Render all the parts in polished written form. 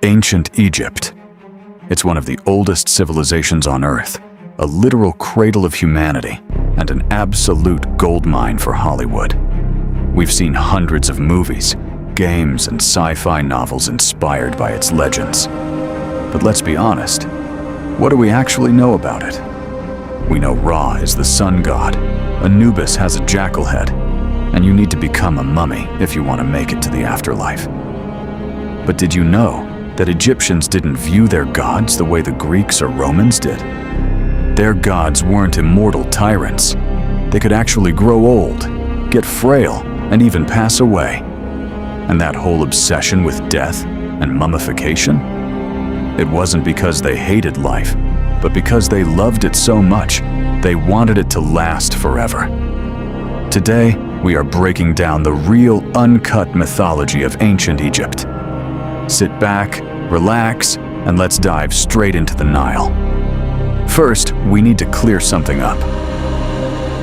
Ancient Egypt. It's one of the oldest civilizations on Earth, a literal cradle of humanity, and an absolute goldmine for Hollywood. We've seen hundreds of movies, games, and sci-fi novels inspired by its legends. But let's be honest, what do we actually know about it? We know Ra is the sun god, Anubis has a jackal head, and you need to become a mummy if you want to make it to the afterlife. But did you know that Egyptians didn't view their gods the way the Greeks or Romans did? Their gods weren't immortal tyrants. They could actually grow old, get frail, and even pass away. And that whole obsession with death and mummification? It wasn't because they hated life, but because they loved it so much, they wanted it to last forever. Today, we are breaking down the real uncut mythology of ancient Egypt. Sit back, relax, and let's dive straight into the Nile. First, we need to clear something up.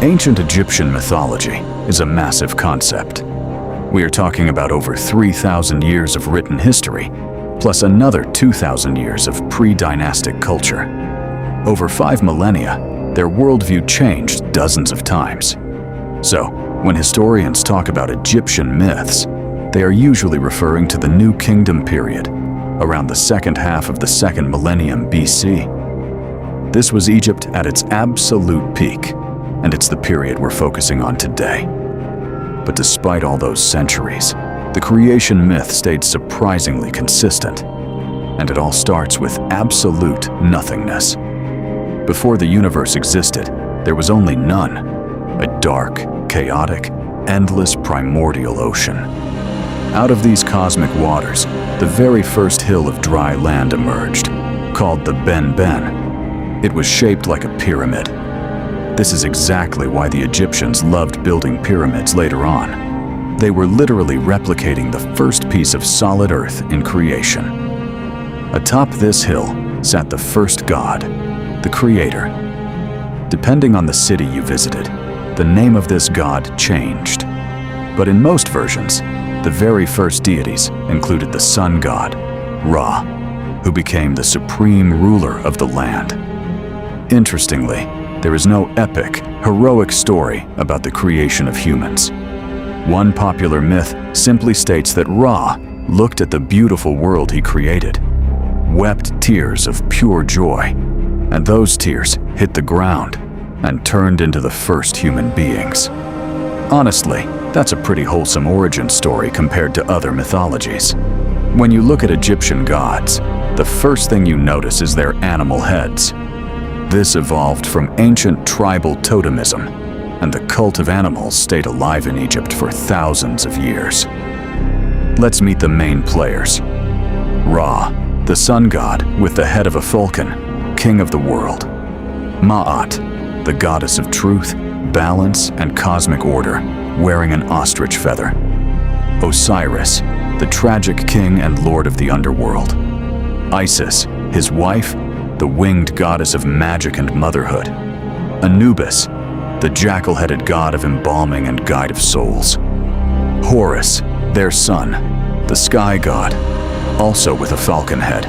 Ancient Egyptian mythology is a massive concept. We are talking about over 3,000 years of written history, plus another 2,000 years of pre-dynastic culture. Over 5 millennia, their worldview changed dozens of times. So, when historians talk about Egyptian myths, they are usually referring to the New Kingdom period, around the second half of the 2nd millennium BC. This was Egypt at its absolute peak, and it's the period we're focusing on today. But despite all those centuries, the creation myth stayed surprisingly consistent, and it all starts with absolute nothingness. Before the universe existed, there was only none, a dark, chaotic, endless primordial ocean. Out of these cosmic waters, the very first hill of dry land emerged, called the Ben. It was shaped like a pyramid. This is exactly why the Egyptians loved building pyramids later on. They were literally replicating the first piece of solid earth in creation. Atop this hill sat the first god, the creator. Depending on the city you visited, the name of this god changed. But in most versions, the very first deities included the sun god, Ra, who became the supreme ruler of the land. Interestingly, there is no epic, heroic story about the creation of humans. One popular myth simply states that Ra looked at the beautiful world he created, wept tears of pure joy, and those tears hit the ground and turned into the first human beings. Honestly, that's a pretty wholesome origin story compared to other mythologies. When you look at Egyptian gods, the first thing you notice is their animal heads. This evolved from ancient tribal totemism, and the cult of animals stayed alive in Egypt for thousands of years. Let's meet the main players. Ra, the sun god with the head of a falcon, king of the world. Ma'at, the goddess of truth, balance, and cosmic order, wearing an ostrich feather. Osiris, the tragic king and lord of the underworld. Isis, his wife, the winged goddess of magic and motherhood. Anubis, the jackal-headed god of embalming and guide of souls. Horus, their son, the sky god, also with a falcon head.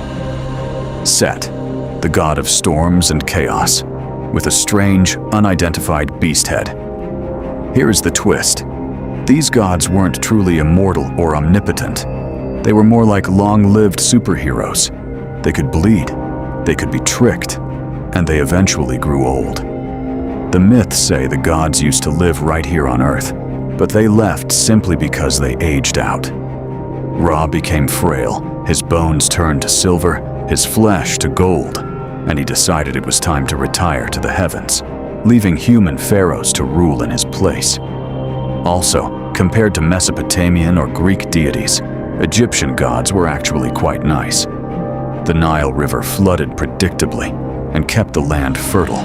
Set, the god of storms and chaos, with a strange, unidentified beast head. Here is the twist. These gods weren't truly immortal or omnipotent. They were more like long-lived superheroes. They could bleed, they could be tricked, and they eventually grew old. The myths say the gods used to live right here on Earth, but they left simply because they aged out. Ra became frail, his bones turned to silver, his flesh to gold, and he decided it was time to retire to the heavens, leaving human pharaohs to rule in his place. Also, compared to Mesopotamian or Greek deities, Egyptian gods were actually quite nice. The Nile River flooded predictably and kept the land fertile,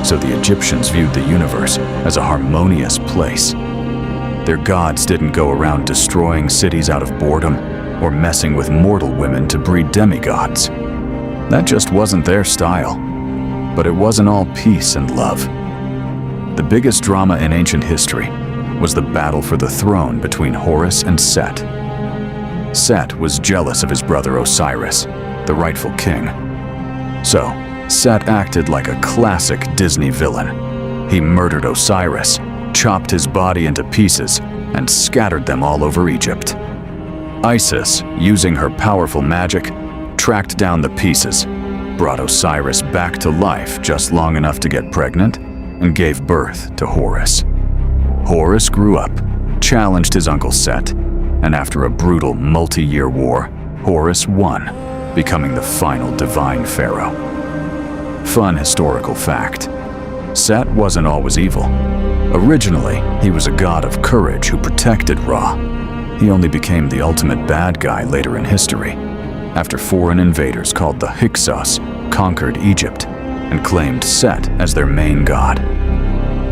so the Egyptians viewed the universe as a harmonious place. Their gods didn't go around destroying cities out of boredom or messing with mortal women to breed demigods. That just wasn't their style. But it wasn't all peace and love. The biggest drama in ancient history was the battle for the throne between Horus and Set. Set was jealous of his brother Osiris, the rightful king. So, Set acted like a classic Disney villain. He murdered Osiris, chopped his body into pieces, and scattered them all over Egypt. Isis, using her powerful magic, tracked down the pieces, brought Osiris back to life just long enough to get pregnant, and gave birth to Horus. Horus grew up, challenged his uncle Set, and after a brutal multi-year war, Horus won, becoming the final divine pharaoh. Fun historical fact: Set wasn't always evil. Originally, he was a god of courage who protected Ra. He only became the ultimate bad guy later in history, after foreign invaders called the Hyksos conquered Egypt and claimed Set as their main god.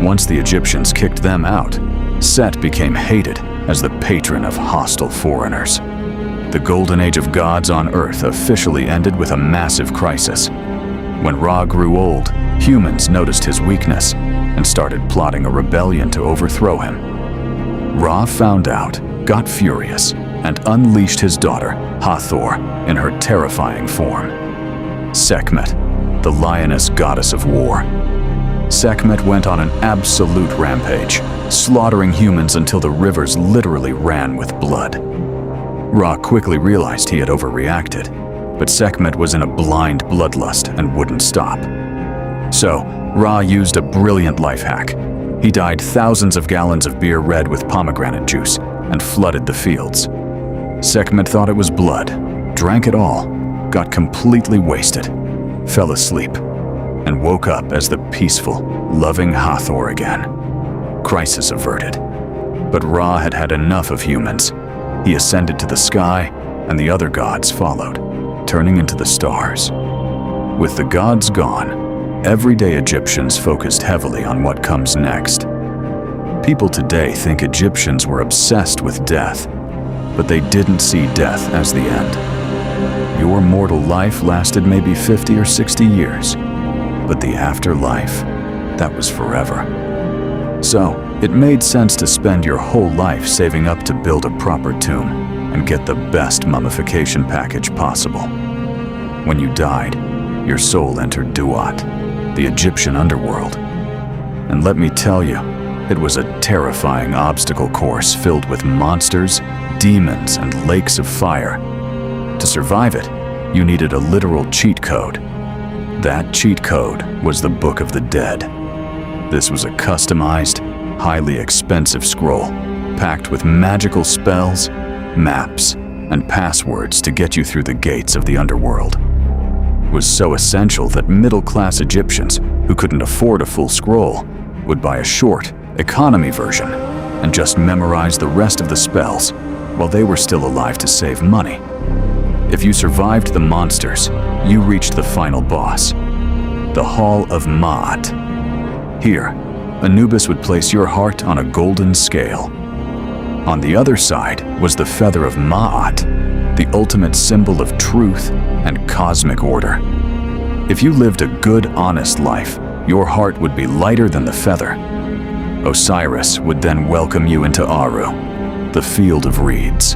Once the Egyptians kicked them out, Set became hated as the patron of hostile foreigners. The golden age of gods on Earth officially ended with a massive crisis. When Ra grew old, humans noticed his weakness and started plotting a rebellion to overthrow him. Ra found out, got furious, and unleashed his daughter, Hathor, in her terrifying form. Sekhmet, the lioness goddess of war. Sekhmet went on an absolute rampage, slaughtering humans until the rivers literally ran with blood. Ra quickly realized he had overreacted, but Sekhmet was in a blind bloodlust and wouldn't stop. So, Ra used a brilliant life hack. He dyed thousands of gallons of beer red with pomegranate juice and flooded the fields. Sekhmet thought it was blood, drank it all, got completely wasted, fell asleep, and woke up as the peaceful, loving Hathor again. Crisis averted. But Ra had had enough of humans. He ascended to the sky, and the other gods followed, turning into the stars. With the gods gone, everyday Egyptians focused heavily on what comes next. People today think Egyptians were obsessed with death, but they didn't see death as the end. Your mortal life lasted maybe 50 or 60 years, but the afterlife, that was forever. So, it made sense to spend your whole life saving up to build a proper tomb and get the best mummification package possible. When you died, your soul entered Duat, the Egyptian underworld. And let me tell you, it was a terrifying obstacle course filled with monsters, demons, and lakes of fire. To survive it, you needed a literal cheat code. That cheat code was the Book of the Dead. This was a customized, highly expensive scroll, packed with magical spells, maps, and passwords to get you through the gates of the underworld. It was so essential that middle-class Egyptians who couldn't afford a full scroll would buy a short, economy version and just memorize the rest of the spells while they were still alive to save money. If you survived the monsters, you reached the final boss, the Hall of Ma'at. Here, Anubis would place your heart on a golden scale. On the other side was the feather of Ma'at, the ultimate symbol of truth and cosmic order. If you lived a good, honest life, your heart would be lighter than the feather. Osiris would then welcome you into Aru, the field of reeds.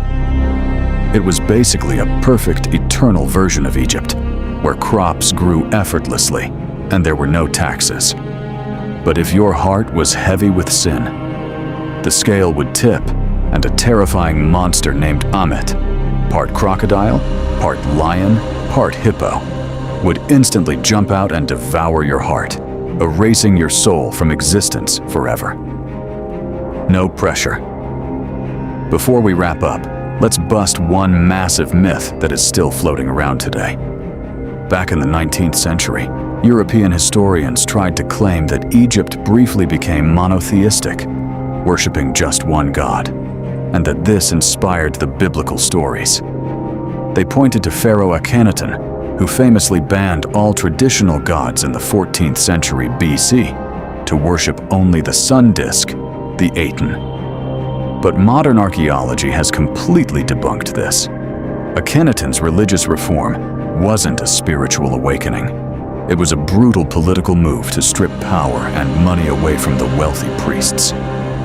It was basically a perfect, eternal version of Egypt, where crops grew effortlessly and there were no taxes. But if your heart was heavy with sin, the scale would tip and a terrifying monster named Ammit, part crocodile, part lion, part hippo, would instantly jump out and devour your heart, erasing your soul from existence forever. No pressure. Before we wrap up, let's bust one massive myth that is still floating around today. Back in the 19th century, European historians tried to claim that Egypt briefly became monotheistic, worshipping just one god, and that this inspired the biblical stories. They pointed to Pharaoh Akhenaten, who famously banned all traditional gods in the 14th century BC to worship only the sun disk, the Aten. But modern archaeology has completely debunked this. Akhenaten's religious reform wasn't a spiritual awakening. It was a brutal political move to strip power and money away from the wealthy priests.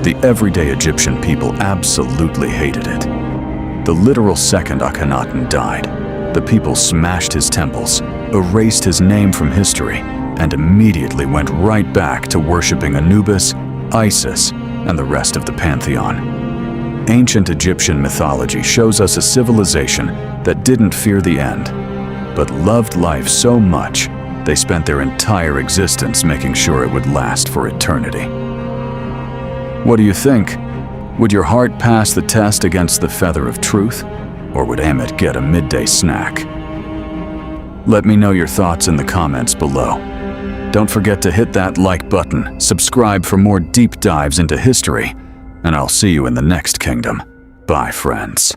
The everyday Egyptian people absolutely hated it. The literal second Akhenaten died, the people smashed his temples, erased his name from history, and immediately went right back to worshipping Anubis, Isis, and the rest of the pantheon. Ancient Egyptian mythology shows us a civilization that didn't fear the end, but loved life so much they spent their entire existence making sure it would last for eternity. What do you think? Would your heart pass the test against the feather of truth, or would Ammit get a midday snack? Let me know your thoughts in the comments below. Don't forget to hit that like button, subscribe for more deep dives into history, and I'll see you in the next kingdom. Bye, friends.